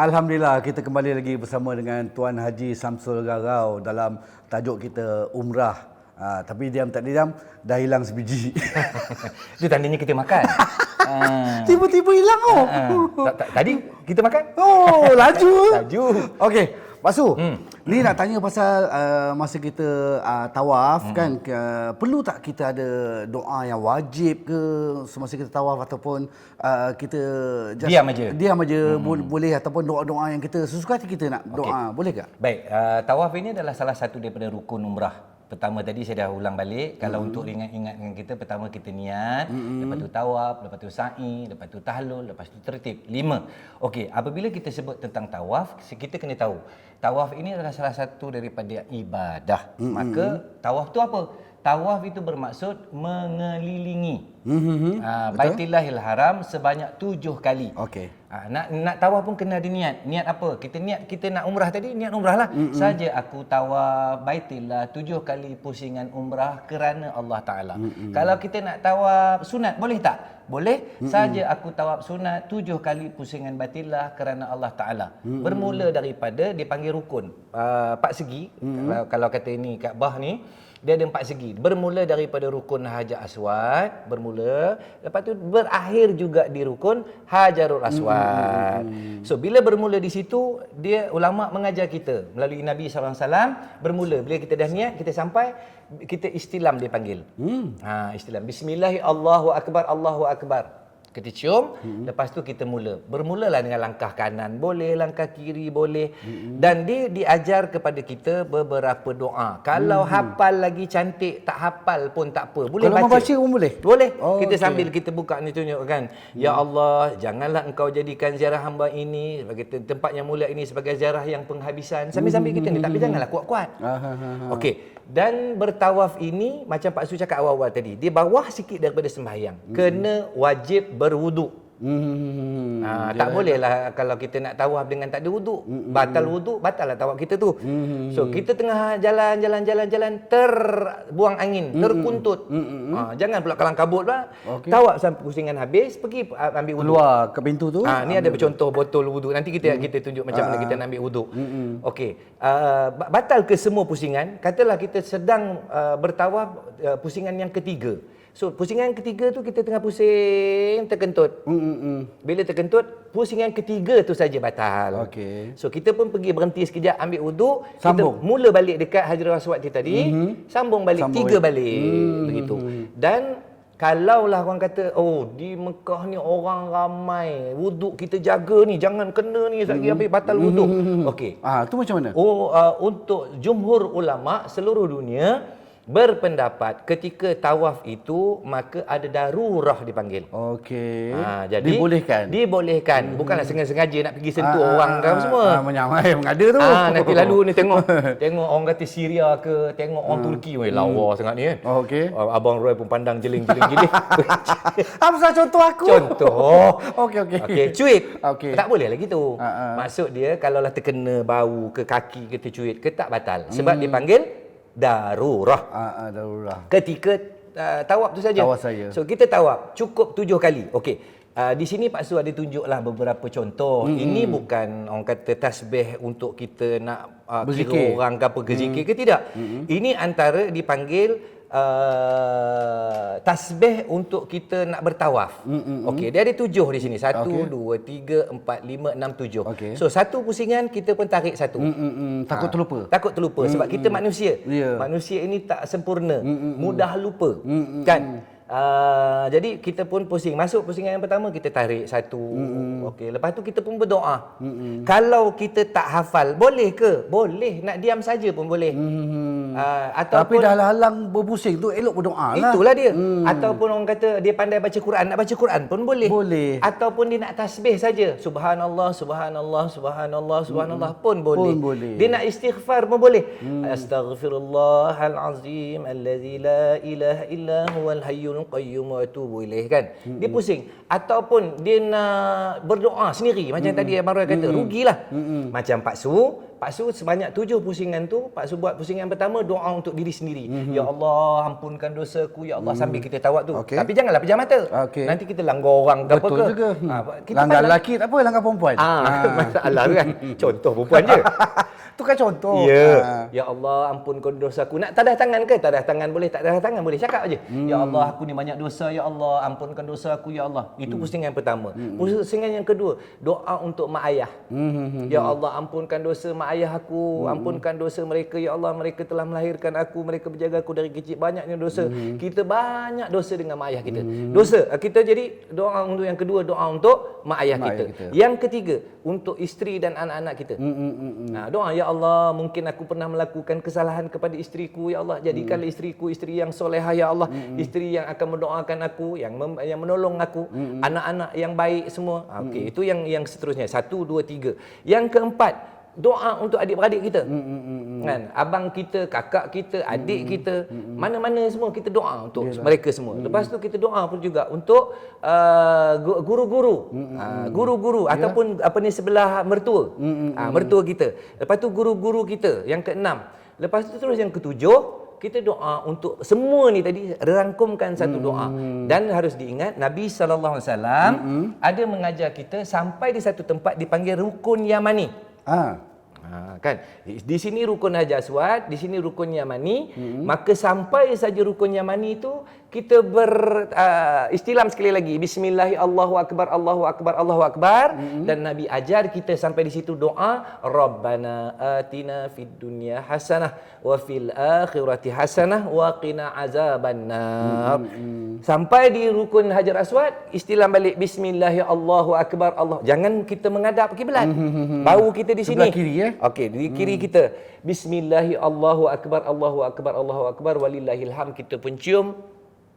Alhamdulillah, kita kembali lagi bersama dengan Tuan Haji Samsul Garau dalam tajuk kita Umrah. Tapi diam tak diam, dah hilang sebiji. Itu tandanya kita makan. Tiba-tiba hilang Tadi kita makan? Oh, laju. Laju. Okey, Pak Su, ni nak tanya pasal masa kita tawaf kan, perlu tak kita ada doa yang wajib ke semasa kita tawaf ataupun kita just diam aja boleh ataupun doa-doa yang kita sesuka hati kita nak doa, boleh tak? Baik, tawaf ini adalah salah satu daripada rukun umrah. Pertama tadi saya dah ulang balik, kalau untuk ingat-ingatkan kita, pertama kita niat, lepas tu tawaf, lepas tu sa'i, lepas tu tahlul, lepas tu tertib. 5. Okey, apabila kita sebut tentang tawaf, kita kena tahu, tawaf ini adalah salah satu daripada ibadah. Maka tawaf tu apa? Tawaf itu bermaksud mengelilingi Baitillahil Haram sebanyak 7 kali. Okey. Nak tawaf pun kena ada niat. Niat apa? Kita nak umrah tadi, niat umrah lah. Saja aku tawaf Baitillah 7 kali pusingan umrah kerana Allah Ta'ala. Kalau kita nak tawaf sunat, boleh tak? Boleh. Saja aku tawaf sunat 7 kali pusingan Baitillah kerana Allah Ta'ala. Bermula daripada dipanggil rukun. 4 segi. Kalau kata ini Kaabah ni, dia ada 4 segi. Bermula daripada rukun Hajar Aswad, lepas tu berakhir juga di rukun Hajarul Aswad. So bila bermula di situ, dia ulama mengajar kita melalui Nabi SAW, bermula bila kita dah niat, kita sampai, kita istilam dia panggil. Istilam. Bismillah, Allahu Akbar, Allahu Akbar. Kita cium, lepas tu kita bermulalah dengan langkah kanan boleh, langkah kiri boleh. Dan dia diajar kepada kita beberapa doa. Kalau hafal lagi cantik, tak hafal pun tak apa, boleh kalau baca. Kalau membaca pun boleh? Boleh. Kita sambil kita buka ni tunjukkan. Ya Allah, janganlah engkau jadikan ziarah hamba ini sebagai tempat yang mulia ini sebagai ziarah yang penghabisan. Sambil-sambil kita ni, tapi janganlah kuat-kuat. Okey. Dan bertawaf ini, macam Pak Su cakap awal-awal tadi, di bawah sikit daripada sembahyang. Kena wajib berwuduk. Tak boleh lah kalau kita nak tawaf dengan tak ada wuduk. Batal wuduk, batal lah tawaf kita tu. So kita tengah jalan, terbuang angin, terkuntut. Jangan pula kalang kabut lah. Tawaf sampai pusingan habis, pergi ambil wuduk. Keluar ke pintu tu. Ni ada contoh botol wuduk. Nanti kita tunjuk macam mana kita nak ambil wuduk. Okey. Batal ke semua pusingan? Katalah kita sedang bertawaf pusingan yang ketiga. So, pusingan ketiga tu kita tengah pusing, terkentut. Bila terkentut, pusingan ketiga tu saja batal. Okey. So, kita pun pergi berhenti sekejap, ambil wuduk. Sambung. Kita mula balik dekat Hajarul Aswad tadi. Sambung balik, 3 balik. Begitu. Dan kalaulah orang kata, di Mekah ni orang ramai, wuduk kita jaga ni, jangan kena ni lagi habis batal wuduk. Okey. Tu macam mana? Untuk jumhur ulama seluruh dunia berpendapat ketika tawaf itu maka ada darurah dipanggil. Okey. Jadi dibolehkan. Bukanlah sengaja nak pergi sentuh orang kan semua. Menyamai mengada tu. Nanti lalu ni tengok orang kata Syria ke, tengok orang Turki, lawa sangat ni kan. Okey. Abang Roy pun pandang jeling. Apa contoh aku? Contoh. Okey. Cuit. Okey. Tak boleh lagi tu. Maksud dia kalaulah terkena bau ke kaki ke tercuit ke tak batal. Sebab dipanggil darurah. Darurah. Ketika tawaf tu saja. Tawaf saja. So kita tawaf cukup 7 kali. Okey. Di sini Pak Su ada tunjuklah beberapa contoh. Ini bukan orang kata tasbih untuk kita nak kira orang ke apa ke zikir ke tidak. Ini antara dipanggil tasbih untuk kita nak bertawaf. Okey, dia ada 7 di sini. 1, 2, 3, 4, 5, 6, 7. So satu pusingan kita pun tarik satu. Takut terlupa. Takut terlupa sebab kita manusia. Manusia ini tak sempurna. Mudah lupa. Kan? Jadi kita pun pusing. Masuk pusingan yang pertama kita tarik satu. Okey, lepas tu kita pun berdoa. Kalau kita tak hafal, boleh ke? Boleh, nak diam saja pun boleh. Tapi dah halang berpusing tu elok berdoa lah. Itulah dia. Ataupun orang kata dia pandai baca Quran, nak baca Quran pun boleh. Boleh. Ataupun dia nak tasbih saja. Subhanallah, subhanallah, subhanallah, subhanallah pun boleh. Dia nak istighfar pun boleh. Astaghfirullahalazim allazi la ilaha illa huwal hayyul qayyum wa atubu ilaih, kan. Dia pusing. Ataupun dia nak berdoa sendiri macam tadi Abang Roy kata, rugilah. Macam Pak Su Pak Su sebanyak 7 pusingan tu, Pak Su buat pusingan pertama doa untuk diri sendiri. Ya Allah, ampunkan dosaku ya Allah, sambil kita tawab tu. Okey. Tapi janganlah pejam mata. Nanti kita langgar orang ke apa Betul ke. juga. Kita Langgar lelaki tak apa, langgar perempuan. Masalah kan. Contoh perempuan je. Tu kan contoh. Ya. Ya Allah, ampunkan dosaku. Nak tadah tangan ke? Tadah tangan boleh, tak tadah tangan boleh. Cakap aje. Ya Allah, aku ni banyak dosa. Ya Allah, ampunkan dosa aku ya Allah. Itu pusingan pertama. Pusingan yang kedua, doa untuk mak ayah. Ya Allah, ampunkan dosa mak ayah aku. Ampunkan dosa mereka ya Allah. Mereka telah melahirkan aku, mereka berjaga aku dari kecil. Banyaknya dosa. Kita banyak dosa dengan mak ayah kita. Dosa. Kita jadi doa untuk yang kedua, doa untuk mak ayah kita. Yang ketiga, untuk isteri dan anak-anak kita. Doa ya Allah, mungkin aku pernah melakukan kesalahan kepada isteriku ya Allah, jadikanlah isteriku isteri yang solehah ya Allah, isteri yang akan mendoakan aku, yang menolong aku, anak-anak yang baik semua. Okey, itu yang seterusnya. 1 2 3. Yang keempat, doa untuk adik-beradik kita. Kan? Abang kita, kakak kita, adik kita, mana-mana semua kita doa untuk mereka semua. Lepas tu kita doa pun juga untuk guru-guru. Guru-guru ataupun apa ni, sebelah mertua. Mertua kita. Lepas tu guru-guru kita yang keenam. Lepas tu terus yang ketujuh, kita doa untuk semua ni tadi, rangkumkan satu doa. Dan harus diingat Nabi sallallahu alaihi wasallam ada mengajar kita sampai di satu tempat dipanggil rukun Yamani. Kan di sini rukun Hajar Aswad, di sini rukun Yamani. Maka sampai saja rukun Yamani itu kita istilam sekali lagi, bismillahirrahmanirrahim, Allahu akbar, Allahu akbar, Allahu akbar. Dan Nabi ajar kita sampai di situ doa, Rabbana atina fid dunya hasanah wa fil akhirati hasanah wa qina azabannar. Sampai di rukun Hajar Aswad, istilam balik, bismillahirrahmanirrahim, Allahu akbar, Allah. Jangan kita menghadap kiblat. Bau kita di sini. Sebelah kiri Okey, di kiri kita. Bismillahirrahmanirrahim, Allahu akbar, Allahu akbar, Allahu akbar, walillahil hamd. Kita pencium.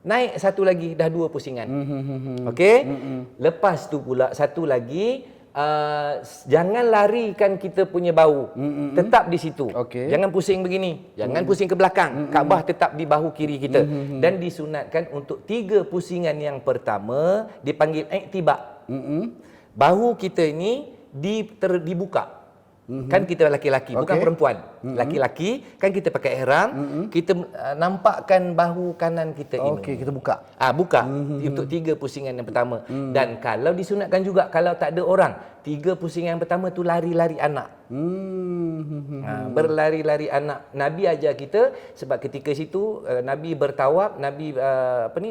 Naik satu lagi, dah 2 pusingan. Okey? Lepas tu pula satu lagi, jangan larikan kita punya bau. Tetap di situ. Jangan pusing begini. Jangan pusing ke belakang. Kaabah tetap di bahu kiri kita. Dan disunatkan untuk 3 pusingan yang pertama dipanggil iktibak. Bahu kita ini dibuka. Kan kita laki-laki, bukan perempuan. Laki-laki, kan kita pakai ihram, kita nampakkan bahu kanan kita ini. Okey, kita buka. Buka untuk 3 pusingan yang pertama. Dan kalau disunatkan juga, kalau tak ada orang, 3 pusingan yang pertama tu lari-lari anak. Berlari-lari anak. Nabi ajar kita, sebab ketika situ Nabi bertawaf, Nabi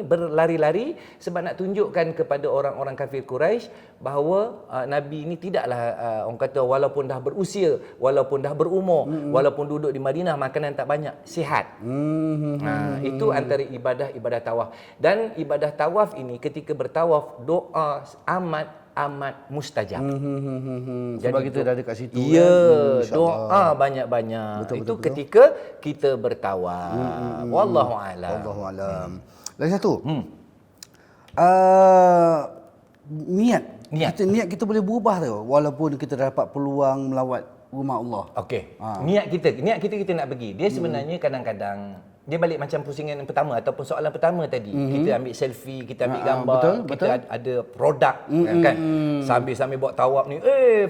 berlari-lari sebab nak tunjukkan kepada orang-orang kafir Quraisy bahawa Nabi ini tidaklah orang kata walaupun dah berusia, walaupun dah berumur, walaupun duduk di Madinah makanan tak banyak, sihat. Itu antara ibadah tawaf. Dan ibadah tawaf ini ketika bertawaf, doa amat mustajab. Sebab kita dah dekat situ. Ya, doa banyak-banyak. Itu ketika kita bertawaf. Wallahu a'lam. Wallahu a'lam. Lagi satu. Niat. Niat kita boleh berubah tu walaupun kita dah dapat peluang melawat rumah Allah. Okey. Niat kita nak pergi. Dia sebenarnya kadang-kadang dia balik macam pusingan yang pertama ataupun soalan pertama tadi. Kita ambil selfie, kita ambil gambar, kita ada produk kan. Sambil buat tawaf ni,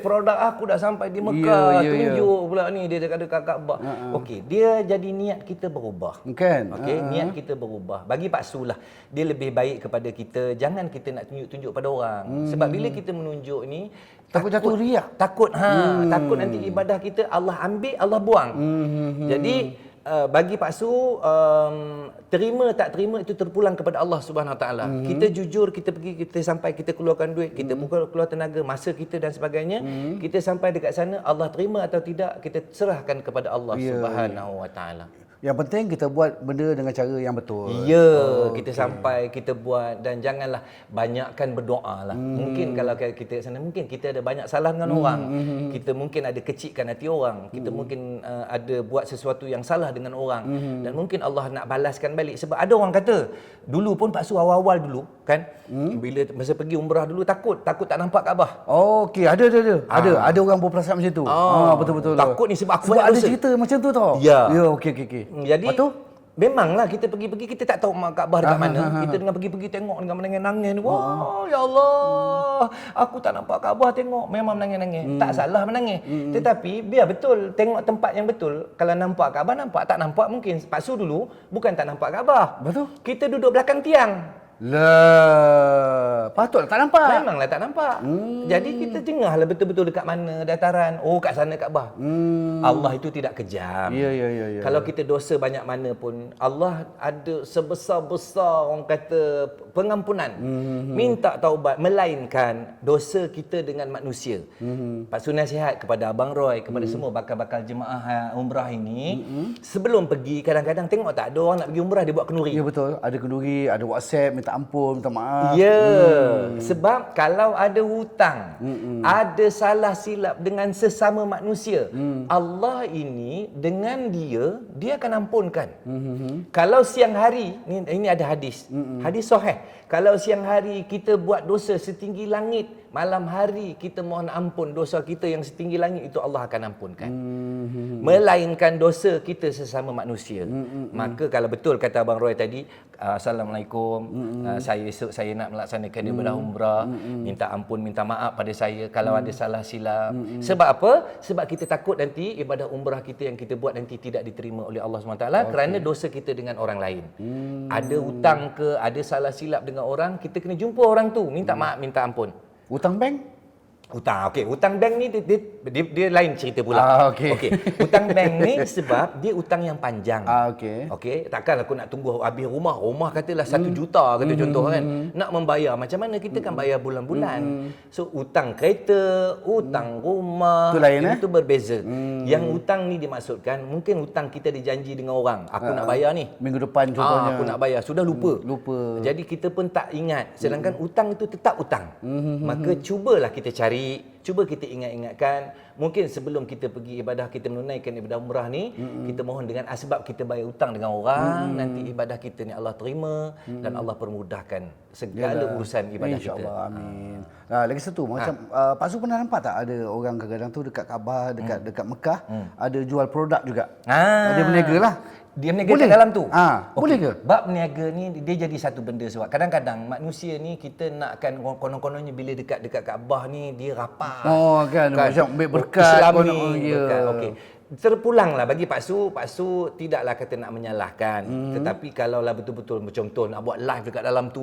produk aku dah sampai di Mekah, tunjuk pula ni dia ada Kaabah. Okey, dia jadi niat kita berubah. Kan? Okey, niat kita berubah. Bagi Pak Su lah, dia lebih baik kepada kita, jangan kita nak tunjuk-tunjuk pada orang. Sebab bila kita menunjuk ni, takut jatuh riak. Takut nanti ibadah kita Allah ambil, Allah buang. Jadi bagi Pak Su, terima tak terima itu terpulang kepada Allah Subhanahu Wa Taala. Kita jujur, kita pergi, kita sampai, kita keluarkan duit, kita keluar tenaga, masa kita dan sebagainya. Kita sampai dekat sana, Allah terima atau tidak, kita serahkan kepada Allah Subhanahu Wa Taala. Yang penting kita buat benda dengan cara yang betul. Kita sampai, kita buat, dan janganlah banyakkan berdoa lah. Mungkin kalau kita sana, mungkin kita ada banyak salah dengan orang. Kita mungkin ada kecilkan hati orang. Kita mungkin ada buat sesuatu yang salah dengan orang. Dan mungkin Allah nak balaskan balik. Sebab ada orang kata, dulu pun Pak Su awal-awal dulu kan, bila masa pergi umrah dulu takut tak nampak Kaabah. Okey, ada orang berperasaan macam tu. Betul-betul. Takut ni sebab aku ada cerita macam tu tau. Ya. Okey. Jadi Memanglah kita pergi-pergi kita tak tahu Kaabah dekat mana. Kita dengan pergi-pergi tengok dengan menangis-nangis. Wah, ya Allah. Aku tak nampak Kaabah, tengok memang menangis-nangis. Tak salah menangis. Tetapi biar betul tengok tempat yang betul. Kalau nampak Kaabah nampak, tak nampak mungkin. Paksu dulu bukan tak nampak Kaabah. Betul. Kita duduk belakang tiang. Lah, patutlah tak nampak. Memanglah tak nampak. Jadi kita jengahlah betul-betul dekat mana dataran. Oh, kat sana Kaabah. Allah itu tidak kejam. Ya. Kalau kita dosa banyak mana pun, Allah ada sebesar-besar orang kata pengampunan. Minta taubat, melainkan dosa kita dengan manusia. Pak Su nasihat kepada Abang Roy, kepada semua bakal-bakal jemaah umrah ini, sebelum pergi kadang-kadang tengok tak ada orang nak pergi umrah dia buat kenduri. Ya betul. Ada kenduri, ada WhatsApp, minta ampun, minta maaf. Ya, sebab kalau ada hutang, ada salah silap dengan sesama manusia, Allah ini dengan dia akan ampunkan. Kalau siang hari, ini ada hadis, hadis sahih. Kalau siang hari kita buat dosa setinggi langit, malam hari kita mohon ampun dosa kita yang setinggi langit, itu Allah akan ampunkan. Melainkan dosa kita sesama manusia. Maka kalau betul kata Abang Roy tadi, Assalamualaikum, saya esok saya nak melaksanakan ibadah umrah, minta ampun, minta maaf pada saya kalau ada salah silap. Sebab apa? Sebab kita takut nanti ibadah umrah kita yang kita buat nanti tidak diterima oleh Allah SWT kerana dosa kita dengan orang lain. Ada hutang ke, ada salah silap dengan orang, kita kena jumpa orang tu, minta maaf, minta ampun. Hutang bank? Hutang, okey. Hutang bank ni dia lain cerita pula. Okey. Hutang bank ni sebab dia hutang yang panjang. Okey. Takkan aku nak tunggu habis rumah. Rumah katalah 1 juta kata contoh kan. Nak membayar macam mana kita kan bayar bulan-bulan. So hutang kereta, hutang rumah, itu berbeza. Yang hutang ni dimaksudkan mungkin hutang kita dijanji dengan orang. Aku nak bayar ni. Minggu depan contohnya. Aku nak bayar, sudah lupa. Jadi kita pun tak ingat. Sedangkan hutang itu tetap hutang. Maka cubalah kita cari, cuba kita ingat-ingatkan, mungkin sebelum kita pergi ibadah, kita menunaikan ibadah umrah ni, kita mohon dengan asbab kita bayar hutang dengan orang, nanti ibadah kita ni Allah terima dan Allah permudahkan segala urusan ibadah kita. InsyaAllah, amin. Lagi satu, macam Pak Su pernah nampak tak ada orang kadang-kadang tu dekat Kaabah, dekat Mekah, ada jual produk juga. Dia berniaga lah. Dia berniaga kat dalam tu. Boleh ke? Bab berniaga ni dia jadi satu benda sebab kadang-kadang manusia ni kita nakkan konon-kononnya bila dekat Kaabah ni dia rapat. Kan macam ambil berkat. Islam ni berkat. Okey. Terpulanglah bagi Pak Su tidaklah kata nak menyalahkan, tetapi kalaulah betul-betul contoh nak buat live dekat dalam tu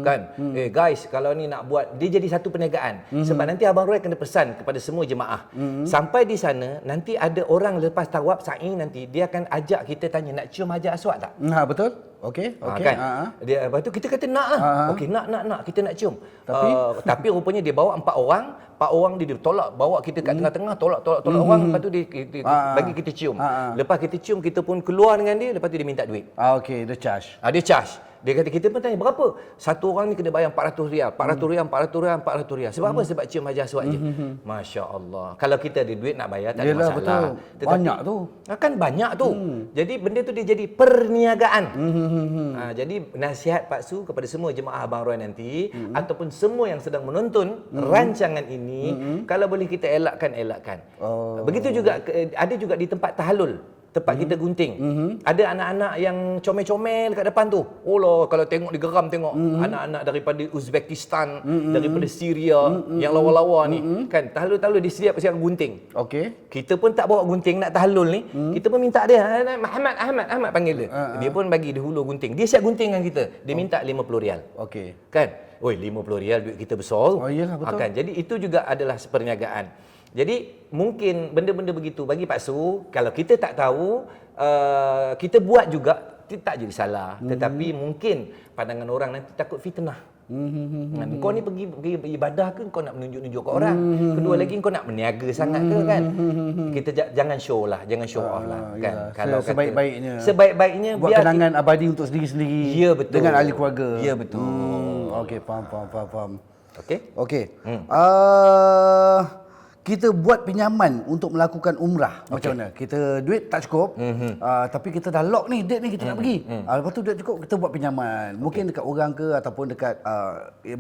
kan, guys kalau ni nak buat, dia jadi satu perniagaan. Sebab nanti Abang Roy kena pesan kepada semua jemaah, sampai di sana nanti ada orang lepas tawaf sa'i nanti dia akan ajak kita tanya nak cium Hajar Aswad tak? Betul. Okey. Kan? Dia lepas tu kita kata nak lah. Okey, nak kita nak cium. Tapi rupanya dia bawa 4 orang. 4 orang dia tolak, bawa kita kat tengah-tengah, tolak orang, lepas tu dia bagi kita cium. Lepas kita cium, kita pun keluar dengan dia, lepas tu dia minta duit. Okey, dia charge. Dia charge. Dia kata, kita pun tanya, berapa? Satu orang ni kena bayar 400 rial. 400 rial. Sebab apa? Sebab cium Hajar Aswad je. Masya Allah. Kalau kita ada duit nak bayar, tak ada masalah. Betul. Tetapi, banyak tu. Kan banyak tu. Jadi benda tu dia jadi perniagaan. Jadi nasihat Pak Su kepada semua jemaah Abang Roy nanti, ataupun semua yang sedang menonton rancangan ini, kalau boleh kita elakkan. Begitu juga, ada juga di tempat tahallul. Tempat kita gunting. Ada anak-anak yang comel-comel kat depan tu. Oh lah, kalau tengok digeram tengok. Anak-anak daripada Uzbekistan, daripada Syria, yang lawa-lawa ni. Kan, tahallul-tahallul dia sedia siap gunting. Okey. Kita pun tak bawa gunting nak tahallul ni. Kita pun minta dia, Ahmad panggil dia. Dia pun bagi dia hulur gunting. Dia siap gunting dengan kita. Dia minta 50 rial. Okey. Kan? Oi, 50 rial duit kita besar tu. Iyalah, betul. Kan? Jadi itu juga adalah perniagaan. Jadi mungkin benda-benda begitu bagi Pak Su, kalau kita tak tahu, kita buat juga tak jadi salah. Tetapi mungkin pandangan orang nanti takut fitnah. Kau ni pergi ibadah ke kau nak menunjuk-nunjuk ke orang? Kedua lagi kau nak berniaga sangat ke kan? Kita jangan show off lah kan. Kalau sebaik-baiknya buat biar kenangan abadi untuk sendiri-sendiri. Ya, betul. Dengan ahli keluarga. Ya, betul. Okey, faham. Okey. Kita buat pinjaman untuk melakukan umrah. Macam mana? Kita duit tak cukup, tapi kita dah lock ni, date ni kita nak pergi. Lepas tu duit cukup, kita buat pinjaman. Mungkin dekat orang ke ataupun dekat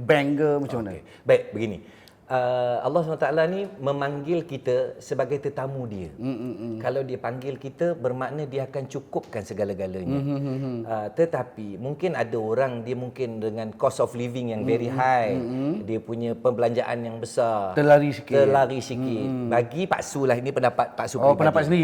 bank ke, macam mana? Baik, begini. Allah SWT ni memanggil kita sebagai tetamu dia. Kalau dia panggil kita, bermakna dia akan cukupkan segala-galanya. Tetapi mungkin ada orang, dia mungkin dengan cost of living yang very high, dia punya perbelanjaan yang besar, Terlari sikit. Bagi Pak Su lah, ini pendapat Pak Su Oh, peribadi. pendapat sendiri.